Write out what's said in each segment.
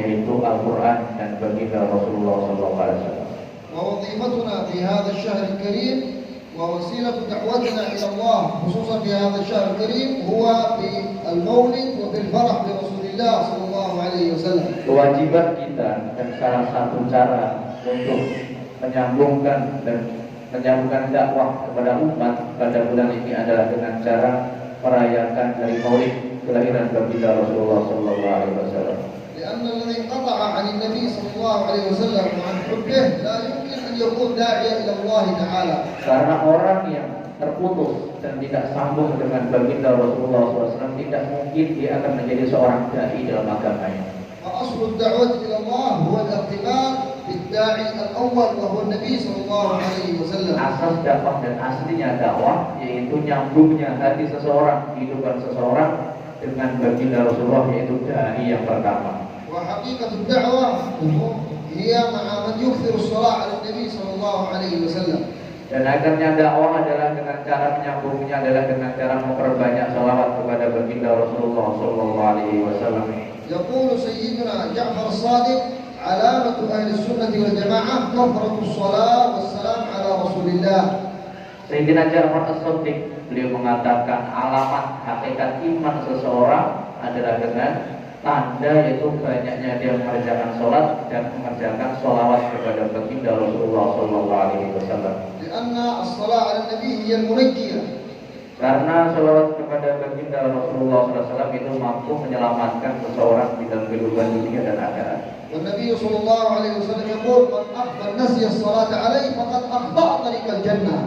yaitu Al-Quran dan baginda Rasulullah SAW. ووظيفتنا في هذا الشهر الكريم ووسيلة دعوتنا إلى الله خصوصا في هذا الشهر الكريم هو بالمولد وبالفرح برسول الله صلى الله عليه وسلم. Kewajiban kita dan salah satu cara untuk menyambungkan dakwah kepada umat pada bulan ini adalah dengan cara merayakan hari Maulid kelahiran baginda Rasulullah SAW. لأن الذي انقطع عن النبي صلى الله عليه وسلم وعن حبه لا يمكن أن يكون داعيا إلى الله تعالى. Karena orang yang terputus dan tidak sambung dengan baginda Rasulullah SAW tidak mungkin dia akan menjadi seorang dai dalam agamanya. فأصل الدعوة إلى الله هو الارتباط بالداعي الأول وهو النبي صلى الله عليه وسلم. Asas dakwah dan aslinya dakwah yaitu nyambungnya hati seseorang, kehidupan seseorang dengan baginda Rasulullah, yaitu dai yang pertama. وحقيقة الدعوة هي مع من يكثر الصلاة على النبي صلى الله عليه وسلم. Dan akhirnya dakwah adalah dengan cara menyambungnya adalah dengan cara memperbanyak salawat kepada baginda Rasulullah SAW. يقول سيدنا جعفر الصادق علامة أهل السنة والجماعة كثرة الصلاة والسلام على رسول الله. Sayyidina Ja'far As-Shadiq beliau mengatakan alamat hakikat iman seseorang adalah dengan tanda yaitu banyaknya dia mengerjakan sholat dan mengerjakan sholawat kepada baginda Rasulullah SAW. لأن الصلاة على النبي هي المنجية. Karena sholawat kepada baginda Rasulullah SAW itu mampu menyelamatkan seseorang di dalam kehidupan dunia dan akhirat. والنبي صلى الله عليه وسلم يقول من أخطأ نسي الصلاة عليه فقد أخطأ طريق الجنة.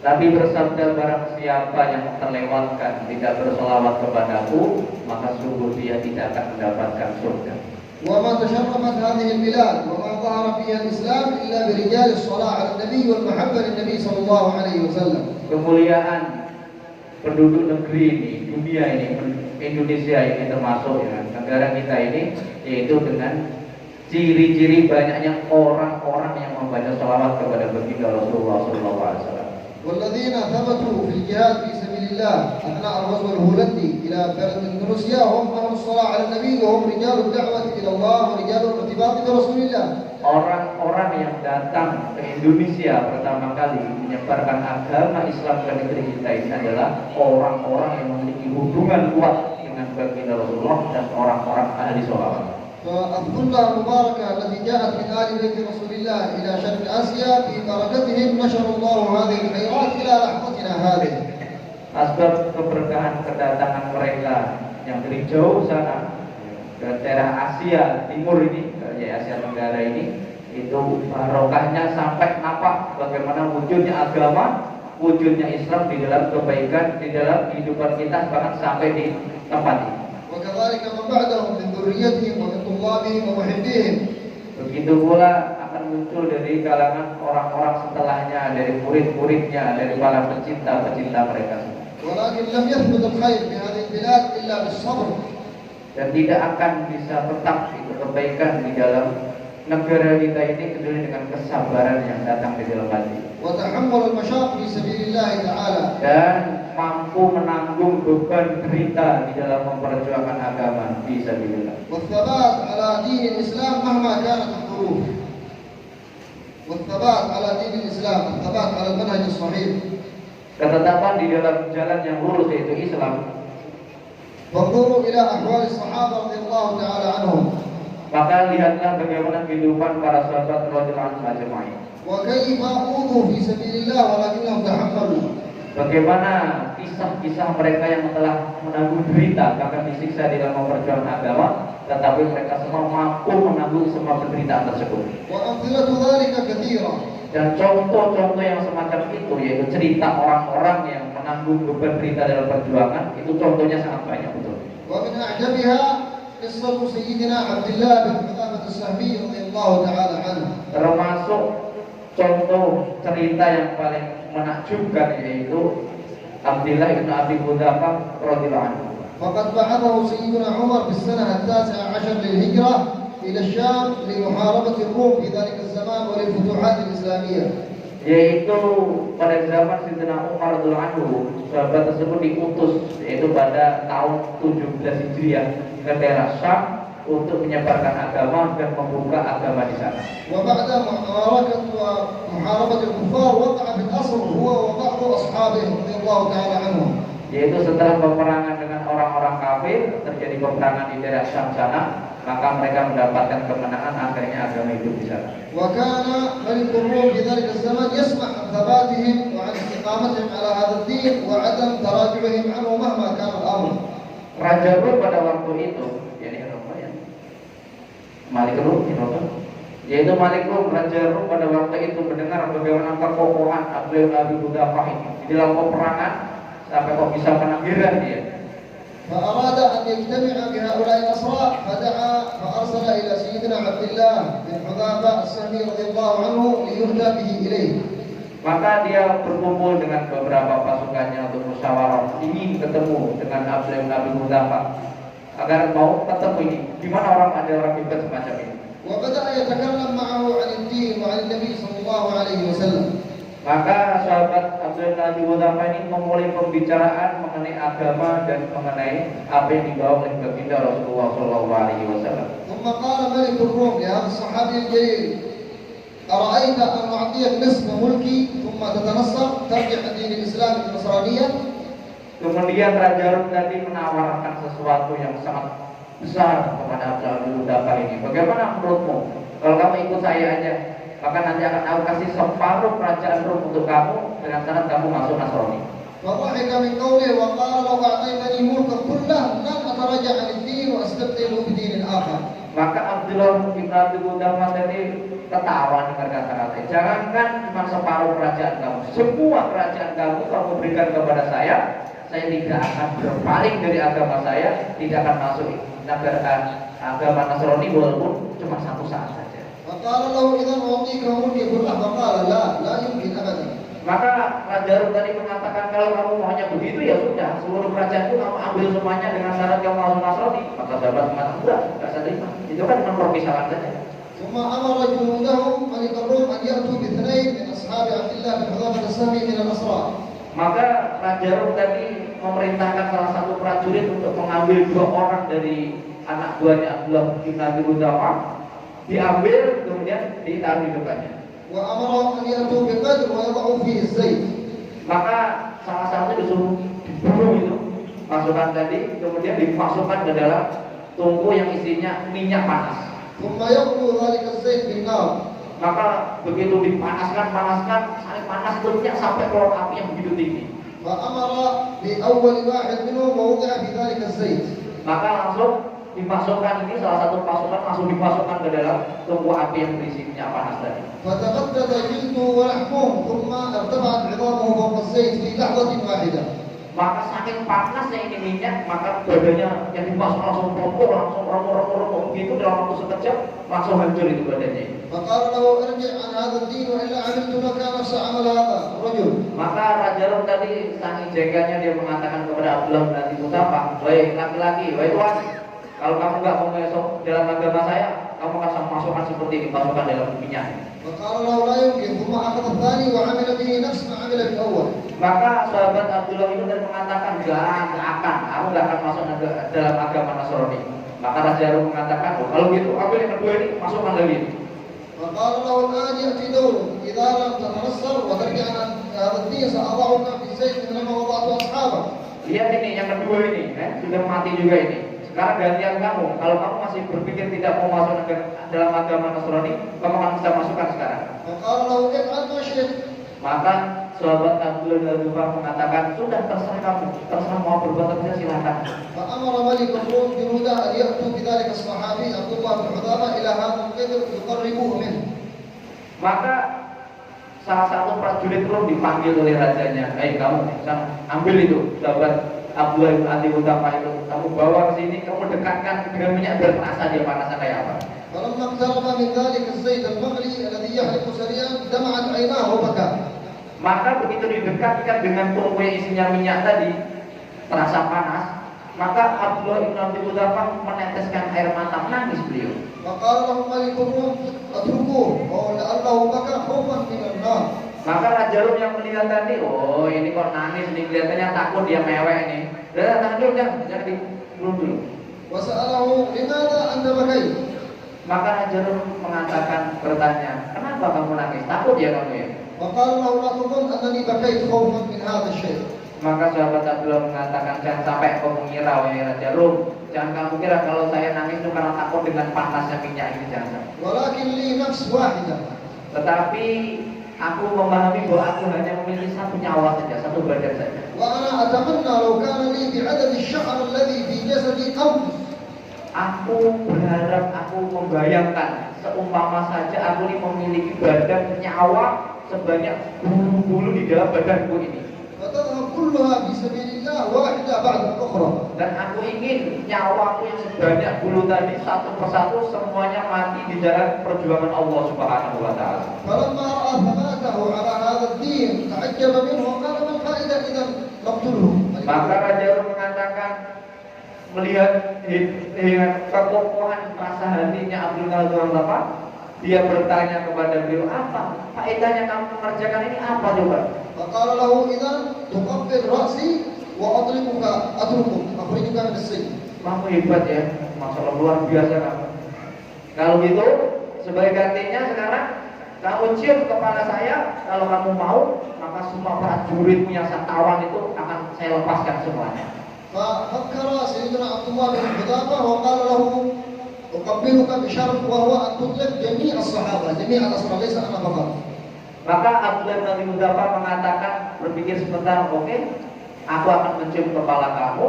Nabi bersabda, barang siapa yang terlewatkan tidak berselawat kepadaku, maka sungguh dia tidak akan mendapatkan surga. وما تشرفت هذه البلاد وما ظهر فيها الإسلام إلا برجال الصلاة على النبي والمحبة للنبي صلى الله عليه وسلم. Kemuliaan penduduk negeri ini, dunia ini, Indonesia ini termasuk ya, negara kita ini, yaitu dengan ciri-ciri banyaknya orang-orang yang membaca salawat kepada baginda Rasulullah SAW. والذين ثبتوا في الجهاد في سبيل الله أثناء الغزو الهولندي إلى بلد إندونيسيا هم أهل الصلاة على النبي وهم رجال الدعوة إلى الله ورجال الارتباط برسول الله. Orang-orang yang datang ke Indonesia pertama kali menyebarkan agama Islam ke negeri kita ini adalah orang-orang yang memiliki hubungan kuat dengan baginda Rasulullah dan orang-orang ahli sholawat. فالظلة المباركة التي جاءت من آل بيت رسول الله إلى شرق آسيا ببركتهم نشر الله هذه الخيرات إلى لحظتنا هذه. Asbab keberkahan kedatangan mereka yang dari jauh sana ke daerah Asia Timur ini, ya Asia Tenggara ini, itu barokahnya sampai nampak bagaimana wujudnya agama, wujudnya Islam di dalam kebaikan, di dalam kehidupan kita, bahkan sampai di tempat ini. وكذلك من بعدهم من ذريتهم ومن طلابهم ومحبيهم. Begitu pula akan muncul dari kalangan orang-orang setelahnya, dari murid-muridnya, dari para pecinta-pecinta mereka. ولكن لم يثبت الخير في هذه البلاد إلا بالصبر. Dan tidak akan bisa tetap itu kebaikan di dalam negara kita ini kecuali dengan kesabaran yang datang di dalam hati. وتحمل المشاق في سبيل الله تعالى. Dan mampu menanggung beban derita di dalam memperjuangkan agama fi sabilillah. والثبات على دين الإسلام مهما كانت الظروف. والثبات على دين الإسلام، الثبات على المنهج الصحيح. Ketetapan di dalam jalan yang lurus yaitu Islam. وانظروا إلى أحوال الصحابة رضي الله تعالى عنهم. Maka lihatlah bagaimana kehidupan para sahabat radhiyallahu anhum ajma'in. وكيف أوذوا في سبيل الله ولكنهم تحملوا. Bagaimana kisah-kisah mereka yang telah menanggung derita bahkan disiksa di dalam memperjuangkan agama, tetapi mereka semua mampu menanggung semua penderitaan tersebut. وأمثلة ذلك كثيرة. Dan contoh-contoh yang semacam itu, yaitu cerita orang-orang yang menanggung beban derita dalam perjuangan, itu contohnya sangat banyak betul. ومن أعجبها قصة سيدنا عبد الله بن حذافة السهمي رضي الله تعالى عنه. Termasuk contoh cerita yang paling menakjubkan yaitu Abdullah bin Abi Hudzafah radhiyallahu anhu. فقد بعثه سيدنا عمر في السنة 19 للهجرة إلى الشام لمحاربة الروم في ذلك الزمان وللفتوحات الإسلامية. Yaitu pada zaman Sayyidina Umar radhiyallahu anhu, sahabat tersebut diutus yaitu pada tahun 17 Hijriah ke daerah Syam untuk menyebarkan agama dan membuka agama di sana. وبعد معركة ومحاربة الكفار وقع في الأسر هو وبعض أصحابه رضي الله تعالى عنهم. Yaitu setelah peperangan dengan orang-orang kafir, terjadi peperangan di daerah Syam sana, maka mereka mendapatkan kemenangan, akhirnya agama hidup di sana. وكان ملك الروم في ذلك الزمن يسمع عن ثباتهم وعن استقامتهم على هذا الدين وعدم تراجعهم عنه مهما كان الأمر. Raja Rum pada waktu itu, yakni Eropa ya, Malik Rum, yaitu Malik Rum, Raja Rum pada waktu itu mendengar bagaimana kekokohan Abdul Abi Hudafah ini di dalam peperangan sampai kok bisa penanggiran dia. فأراد أن يجتمع بهؤلاء الأسرى فدعا فأرسل إلى سيدنا عبد الله بن حذافة السهمي رضي الله عنه ليهدى به إليه. Maka dia berkumpul dengan beberapa pasukannya untuk musyawarah, ingin ketemu dengan Abdul Abi Hudafah agar mau ketemu ini. Di mana ada orang hebat semacam ini. وبدأ يتكلم معه عن الدين وعن النبي صلى الله عليه وسلم. Maka sahabat Abdul Abi Hudafah ini memulai pembicaraan mengenai agama dan mengenai apa yang dibawa oleh baginda Rasulullah SAW. ثم قال ملك الروم لهذا الصحابي الجليل: أرأيت أن أعطيك نصف ملكي ثم تتنصر ترجع عن دين الإسلام النصرانية؟ Kemudian Raja Rum tadi menawarkan sesuatu yang sangat besar kepada Abdul Abi Hudafah ini. Bagaimana menurutmu? Kalau kamu ikut saya aja, maka nanti akan aku kasih separuh kerajaan Rum untuk kamu dengan syarat kamu masuk Nasrani. فضحك من قوله وقال: لو أعطيتني ملكا كله لن أتراجع عن الدين وأستبدله بدين آخر. Maka Abdullah bin Abi Hudafah tadi ketawa dengan kata-kata, jangankan cuma separuh kerajaan kamu, semua kerajaan kamu berikan kepada saya tidak akan berpaling dari agama saya, tidak akan masuk agama Nasrani walaupun cuma satu saat saja. فقال له: إذا أعطيك ملكي كله. فقال: لا يمكن أبدا. Maka Raja Rum tadi mengatakan, kalau kamu maunya begitu ya sudah, seluruh kerajaanku kamu ambil semuanya dengan syarat kamu masuk Nasrani. Maka sahabat mengatakan, enggak bisa terima. Itu kan cuma perpisahan saja. ثم أمر جنودهم ملك الروم أن يأتوا باثنين من أصحاب عبد الله بن حذافة السهمي من الأسرى. Maka Raja Rum tadi memerintahkan salah satu prajurit untuk mengambil 2 orang dari anak buahnya Abdullah bin Abi Hudafah, diambil kemudian ditaruh di depannya. وأمرهم أن يأتوا بقدر ويضعوا فيه الزيت. Maka salah satu disuruh dibunuh itu pasukan tadi, kemudian dimasukkan ke dalam tungku yang isinya minyak panas. ثم يغلو ذلك الزيت بالنار. Maka begitu dipanaskan, sampai panas minyak sampai keluar api yang begitu tinggi. فأمر بأول واحد منهم ووضع في ذلك الزيت. Maka langsung dimasukkan ini, salah satu pasukan langsung dimasukkan ke dalam tungku api yang berisi minyak panas tadi. فتبدد جلده ولحمه ثم ارتفعت عظامه فوق الزيت في لحظة واحدة. Maka saking panasnya ini minyak, maka badannya yang dimasuk langsung pokok, langsung remuk begitu dalam waktu sekejap langsung hancur itu badannya. فقال له: ارجع عن هذا الدين وإلا عملت لك نفس عمل هذا الرجل. Maka Raja Rum tadi saking jengkelnya dia mengatakan kepada Abdullah bin Abi Hudafah, wahai laki-laki, wahai tuan, kalau kamu nggak mau masuk dalam agama saya, kamu akan masukkan seperti ini, masukkan dalam minyak. فقال له: لا يمكن. ثم أخذ الثاني وعمل به نفس ما عمل بالأول. Maka sahabat Abdullah itu dan mengatakan, nggak akan, kamu nggak akan masuk dalam agama Nasrani. Maka Raja Rum mengatakan, oh, kalau gitu ambil yang kedua ini, masukkan lagi. فقال له: الآن يأتي دورك، إذا لم تتنصر وترجع عن هذا الدين سأضعك في زيت مثلما وضعت أصحابك. Lihat ini yang kedua ini, sudah mati juga ini. Sekarang gantian kamu. Kalau kamu masih berpikir tidak mau masuk dalam agama Nasrani, kamu akan bisa masukkan sekarang. فقال له: افعل ما شئت. Maka sahabat Abdullah bin Abi Hudafah mengatakan, sudah terserah kamu, terserah mau berbuat apa silakan. فأمر ملك الروم جنوده أن يأتوا بذلك الصحابي عبد الله بن حذافة إلى هذا القدر يقربوه منه. Maka salah satu prajurit Rum dipanggil oleh rajanya, kamu sana ambil itu sahabat Abdullah bin Abi Hudafah itu, kamu bawa ke sini, kamu dekatkan dengan minyak biar terasa dia panasnya kayak apa. فلما اقترب من ذلك الزيت المغلي الذي يحرق سريعا دمعت عيناه وبكى. Maka begitu didekatkan dengan tungku yang isinya minyak tadi, terasa panas, maka Abdullah bin Abi Hudafah meneteskan air mata, menangis beliau. فقال له ملك الروم: اتركوه ولعله بكى خوفا من النار. Maka Raja Rum yang melihat tadi, oh ini kok nangis, ini kelihatannya takut, dia mewek ini. Udah tahan dulu, jangan dibunuh dulu. وسأله لماذا أنت بكيت؟ Maka Hajar mengatakan, bertanya, kenapa kamu nangis? Takut ya kamu ya? وقال له لا تظن أنني بكيت خوفا من هذا الشيء. Maka sahabat Abdullah mengatakan, jangan sampai kau mengira wahai Raja Rum, jangan kamu kira kalau saya nangis itu karena takut dengan panasnya minyak ini, jangan. ولكن لي نفس واحدة. Tetapi aku memahami bahwa aku hanya memiliki satu nyawa saja, satu badan saja. وأنا أتمنى لو كان لي بعدد الشعر الذي في جسدي أنفس. Aku berharap, aku membayangkan seumpama saja aku ini memiliki badan nyawa sebanyak bulu-bulu di dalam badanku ini. فتذهب كلها في سبيل الله واحدة بعد الأخرى. Dan aku ingin nyawaku yang sebanyak bulu tadi satu persatu semuanya mati di jalan perjuangan Allah Subhanahu wa taala. فلما رأى ثباته على هذا الدين تعجب منه وقال ما الفائدة إذا نقتله. Maka Raja Rum mengatakan, melihat kekokohan rasa hatinya Abdullah bin Muzaffar, dia bertanya kepada beliau, apa faedahnya kamu mengerjakan ini, apa coba? فقال له إذا تقبل رأسي وأطلقك أتركك أخرجك من السجن. Kamu hebat ya, masalah luar biasa kamu. Kalau gitu, sebagai gantinya sekarang kamu cium kepala saya. Kalau kamu mau, maka semua prajuritmu yang saya tawan itu akan saya lepaskan semuanya. ففكر سيدنا عبد الله بن حذافة وقال له أقبلك بشرط وهو أن تطلق جميع الصحابة جميع الأسرى ليس أنا فقط. Maka Abdullah bin Muzaffar mengatakan, berpikir sebentar, oke, aku akan mencium kepala kamu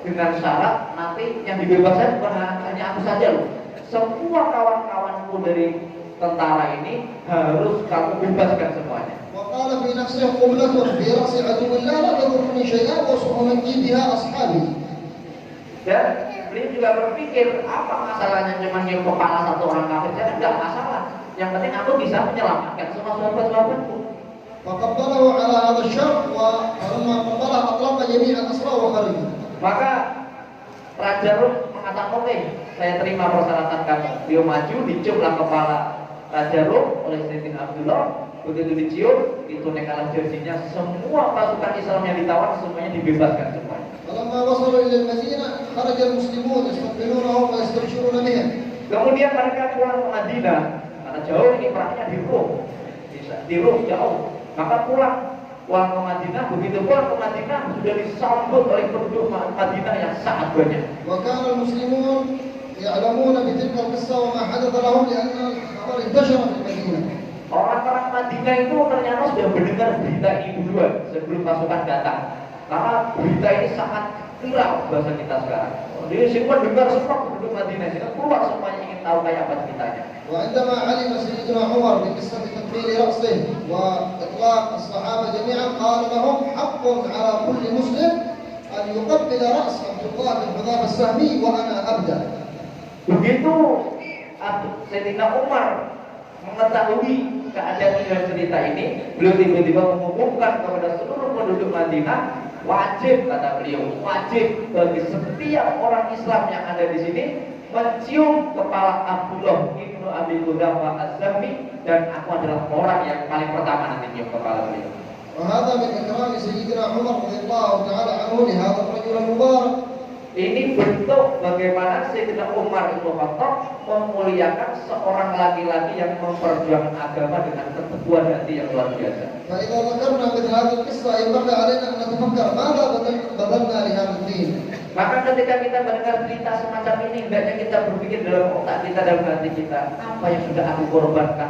dengan syarat nanti yang dibebaskan bukan hanya aku saja loh. Semua kawan-kawanku dari tentara ini harus kamu bebaskan semuanya. وقال في نفسه قبلة برأس عدو الله لا تضرني شيئا وسأنجي بها أصحابي. Dan beliau juga berpikir, apa masalahnya cuma nyium kepala satu orang kafir saja, tidak masalah. Yang penting aku bisa menyelamatkan semua sahabat-sahabatku. فقبله على هذا الشرط ولما قبله أطلق جميع الأسرى وخرجوا. Maka Raja Rum mengatakan, oke, saya terima persyaratan kamu. Dia maju, diciumlah kepala Raja Rum oleh Sayyidina Abdullah. Begitu dicium, ditunaikanlah janjinya, semua pasukan Islam yang ditawan semuanya dibebaskan semuanya. فلما وصلوا إلى المدينة خرج المسلمون يستقبلونهم ويستبشرون بهم. Kemudian mereka pulang ke Madinah, karena jauh ini perangnya di Rum, di Rum jauh. Maka pulang ke Madinah. Begitu pulang ke Madinah sudah disambut oleh penduduk Madinah yang sangat banyak. وكان المسلمون يعلمون بتلك القصة وما حدث لهم لأن الخبر انتشر في المدينة. Orang-orang Madinah itu ternyata sudah mendengar berita ini duluan sebelum pasukan datang. Karena berita ini sangat viral bahasa kita sekarang. Jadi semua dengar, semua penduduk Madinah sehingga keluar semuanya ingin tahu kayak apa ceritanya. وعندما علم سيدنا عمر بقصة تقبيل رأسه وإطلاق الصحابة جميعا قال لهم حق على كل مسلم أن يقبل رأس عبد الله بن حذافة السهمي وأنا أبدأ. Begitu Sayyidina Umar mengetahui keadaan dan cerita ini, beliau tiba-tiba mengumumkan kepada seluruh penduduk Madinah, wajib, kata beliau, wajib bagi setiap orang Islam yang ada di sini mencium kepala Abdullah ibnu Abi Qudafa Az-Zahmi, dan aku adalah orang yang paling pertama nanti cium kepala beliau. وهذا من إكرام سيدنا عمر رضي الله تعالى عنه لهذا الرجل المبارك. Ini bentuk bagaimana Sayyidina Umar Ibn Khattab memuliakan seorang laki-laki yang memperjuangkan agama dengan keteguhan hati yang luar biasa. فإذا ذكرنا مثل هذه القصة ينبغي علينا أن نتفكر ماذا بذلنا لهذا الدين. Maka ketika kita mendengar cerita semacam ini, hendaknya kita berpikir dalam otak kita, dalam hati kita, apa yang sudah aku korbankan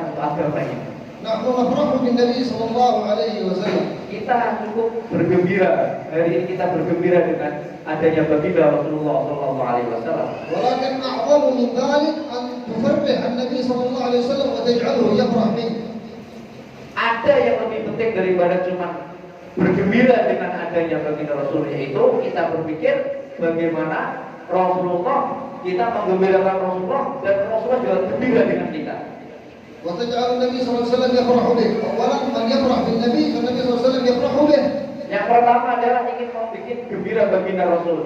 untuk agama ini. نحن نفرح بالنبي صلى الله عليه وسلم. Kita cukup bergembira, hari ini kita bergembira dengan adanya baginda Rasulullah Sallallahu Alaihi Wasallam. ولكن أعظم من ذلك أن تفرح النبي صلى الله عليه وسلم وتجعله يفرح منك. Ada yang lebih penting daripada cuma bergembira dengan adanya baginda Rasul, yaitu kita berpikir bagaimana Rasulullah, kita menggembirakan Rasulullah dan Rasulullah juga gembira dengan kita. وتجعل النبي صلى الله عليه وسلم يفرح بك. أولا من يفرح بالنبي فالنبي صلى الله عليه وسلم يفرح به. Yang pertama adalah ingin membuat gembira baginda Rasul.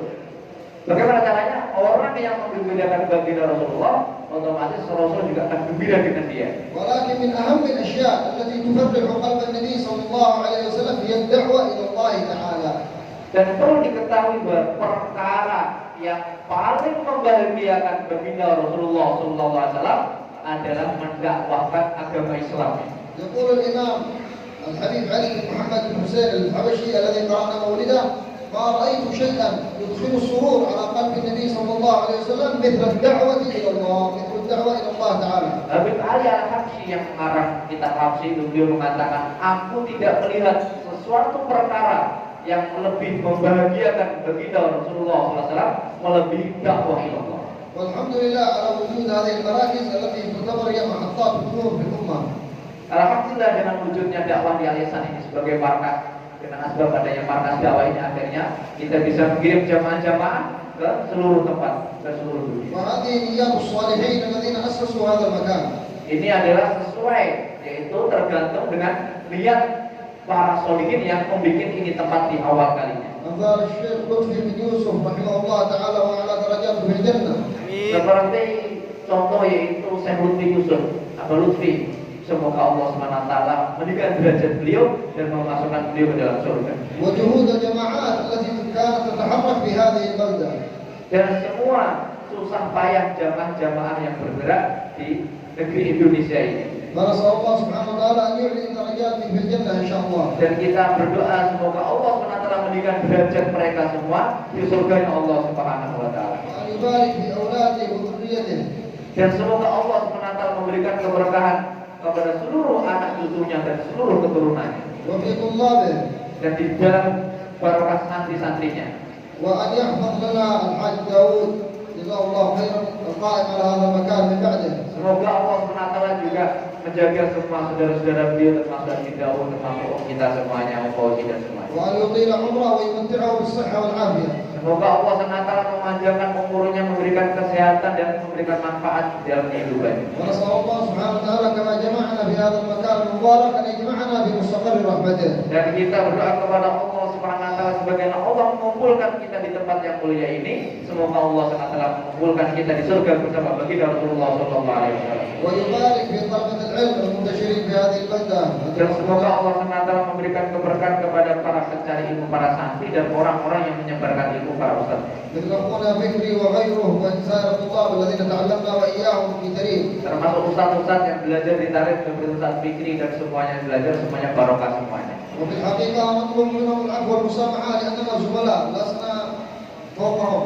Bagaimana caranya? Orang yang menggembirakan baginda Rasulullah, otomatis Rasul juga akan gembira dengan dia. ولكن من أهم الأشياء التي تفرح قلب النبي صلى الله عليه وسلم هي الدعوة إلى الله تعالى. Dan perlu diketahui bahwa perkara yang paling membahagiakan baginda Rasulullah SAW adalah mendakwahkan agama Islam. يقول الإمام الحبيب علي بن محمد بن حسين الحبشي الذي قرأنا مولده: ما رأيت شيئا يدخل السرور على قلب النبي صلى الله عليه وسلم مثل الدعوة إلى الله، مثل الدعوة إلى الله تعالى. Habib Ali Al-Habsyi yang mengarang kitab Habsyi itu beliau mengatakan, aku tidak melihat sesuatu perkara yang lebih membahagiakan baginda Rasulullah SAW melebihi dakwah ilallah. والحمد لله على وجود هذه المراكز التي تعتبر هي محطات النور في الأمة. Alhamdulillah dengan wujudnya dakwah di Al-Ihsan ini sebagai markas, dengan asbab adanya markas dakwah ini akhirnya kita bisa mengirim jamaah-jamaah ke seluruh tempat, ke seluruh dunia. وهذه نيات الصالحين الذين أسسوا هذا المكان. Ini adalah sesuai, yaitu tergantung dengan niat para solihin yang membuat ini tempat di awal kalinya. أمثال الشيخ لطفي بن يوسف رحمه الله تعالى وعلى درجاته في الجنة. Seperti contoh yaitu Syekh Lutfi Yusuf atau Lutfi. Semoga Allah SWT meningkatkan derajat beliau dan memasukkan beliau ke dalam surga. وجهود الجماعات التي كانت تتحرك في هذه البلدة. Dan semua susah payah jamaah-jamaah yang bergerak di negeri Indonesia ini. فنسأل الله سبحانه وتعالى أن يعلي درجاتهم في الجنة إن شاء الله. Dan kita berdoa semoga Allah SWT meningkatkan derajat mereka semua di surganya Allah Subhanahu wa taala. وأن يبارك في أولاده وذريته. Dan semoga Allah SWT memberikan keberkahan kepada seluruh anak cucunya dan seluruh keturunannya. وفي طلابه. Dan di dalam barokah santri-santrinya. وأن يحفظ لنا الحاج داود جزاه الله خيرا القائم على هذا المكان من بعده. Semoga Allah SWT juga menjaga semua saudara-saudara beliau termasuk Haji Daud, termasuk kita semuanya, Fauzi dan semuanya. وأن يطيل عمره ويمتعه بالصحة والعافية. Semoga Allah SWT memanjangkan umurnya, memberikan kesehatan dan memberikan manfaat dalam kehidupannya. ونسأل الله سبحانه وتعالى كما جمعنا في هذا المكان المبارك أن يجمعنا في مستقر رحمته. Dan kita berdoa kepada Allah Subhanahu wa taala sebagaimana Allah mengumpulkan kita di tempat yang mulia ini, semoga Allah SWT mengumpulkan kita di surga bersama baginda Rasulullah SAW. ويبارك في طلبة العلم المنتشرين في هذه البلدة. Dan semoga Allah SWT memberikan keberkahan kepada para pencari ilmu, para santri dan orang-orang yang menyebarkan ilmu, para ustaz. مثل أخونا فكري وغيره وسائر الطلاب الذين تعلمنا وإياهم في تريم. Termasuk ustaz-ustaz yang belajar di Tarif, seperti Ustaz Fikri dan semuanya yang belajar, semuanya barokah semuanya. وفي الحقيقة نطلب منهم العفو والمسامحة لأننا زملاء لسنا فوقهم.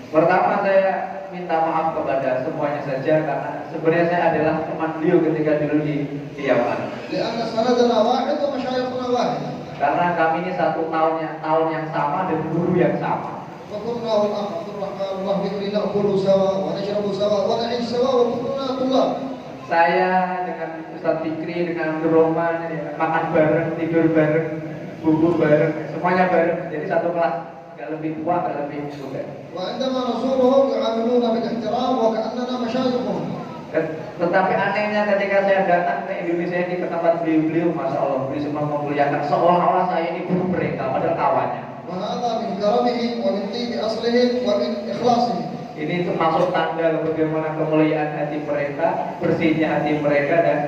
Pertama saya minta maaf kepada semuanya saja karena sebenarnya saya adalah teman beliau ketika dulu di Yaman. لأن سندنا واحد ومشايخنا واحد. Karena kami ini satu tahun yang sama dan guru yang sama. فكنا والأخ عبد الرحمن الله فكري نأكل سوا ونشرب سوا ونعيش سوا وكلنا طلاب. Saya dengan Ustaz Fikri, dengan Roman, makan bareng, tidur bareng, bubur bareng, semuanya bareng. Jadi satu kelas, nggak lebih tua, nggak lebih muda. وعندما نزورهم يعاملونا بالاحترام وكأننا مشايخهم. Tetapi anehnya ketika saya datang ke Indonesia ini ke tempat beliau-beliau, masya Allah, beliau semua memuliakan seolah-olah saya ini guru mereka, padahal kawannya. وهذا من كرمهم ومن طيب أصلهم ومن إخلاصهم. Ini termasuk tanda bagaimana kemuliaan hati mereka, bersihnya hati mereka dan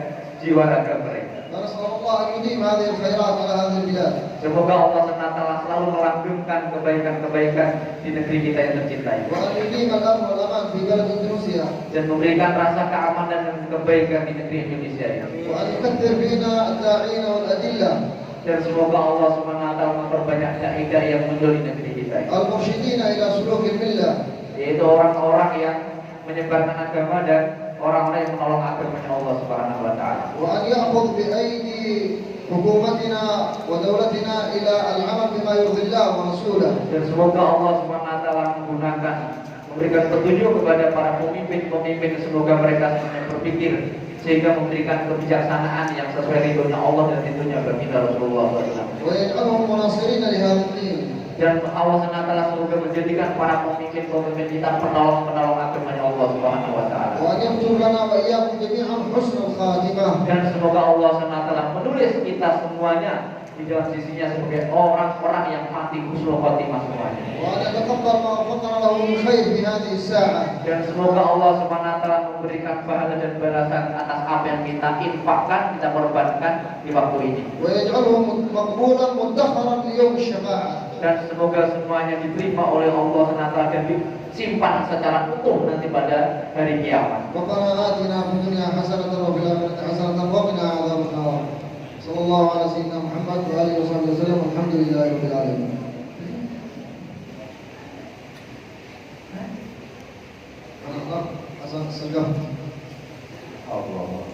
jiwa raga mereka. ونسأل الله أن يديم هذه الخيرات على هذه البلاد. Semoga Allah SWT selalu melanggengkan kebaikan-kebaikan di negeri kita yang tercintai. وأن يديم الأمن والأمان في بلد إندونيسيا. Dan memberikan rasa keamanan dan kebaikan di negeri Indonesia ini. وأن يكثر فينا الداعين والأدلة. Dan semoga Allah SWT memperbanyak dai-dai yang muncul di negeri kita ini. المرشدين إلى سلوك الملة. Yaitu orang-orang yang menyebarkan agama dan orang-orang yang menolong agamanya Allah Subhanahu wa taala. وأن يأخذ بأيدي حكومتنا ودولتنا إلى العمل بما يرضي الله ورسوله. Dan semoga Allah Subhanahu wa taala memberikan petunjuk kepada para pemimpin, semoga mereka semuanya berpikir sehingga memberikan kebijaksanaan yang sesuai ridhonya Allah dan ridhonya baginda Rasulullah SAW. ويجعلهم مناصرين لهذا الدين. Dan Allah SWT semoga menjadikan para pemimpin kita penolong-penolong agamanya Allah Subhanahu wa taala. وأن يكتب لنا وإياكم جميعا حسن الخاتمة. Dan semoga Allah SWT menulis kita semuanya di dalam sisinya sebagai orang-orang yang mati husnul khotimah semuanya. وأن يتقبل ما وفقنا له من خير في هذه الساعة. Dan semoga Allah SWT memberikan pahala dan balasan atas apa yang kita infakkan, kita korbankan di waktu ini. ويجعله مقبولا مدخرا ليوم الشفاعة. dan semoga semuanya diterima oleh Allah SWT dan disimpan secara utuh nanti pada hari kiamat. ربنا آتنا في الدنيا حسنة وفي الآخرة حسنة وقنا عذاب النار. صلى الله على سيدنا محمد وآله وصحبه وسلم والحمد لله رب العالمين. Allah, asal segah. Allah.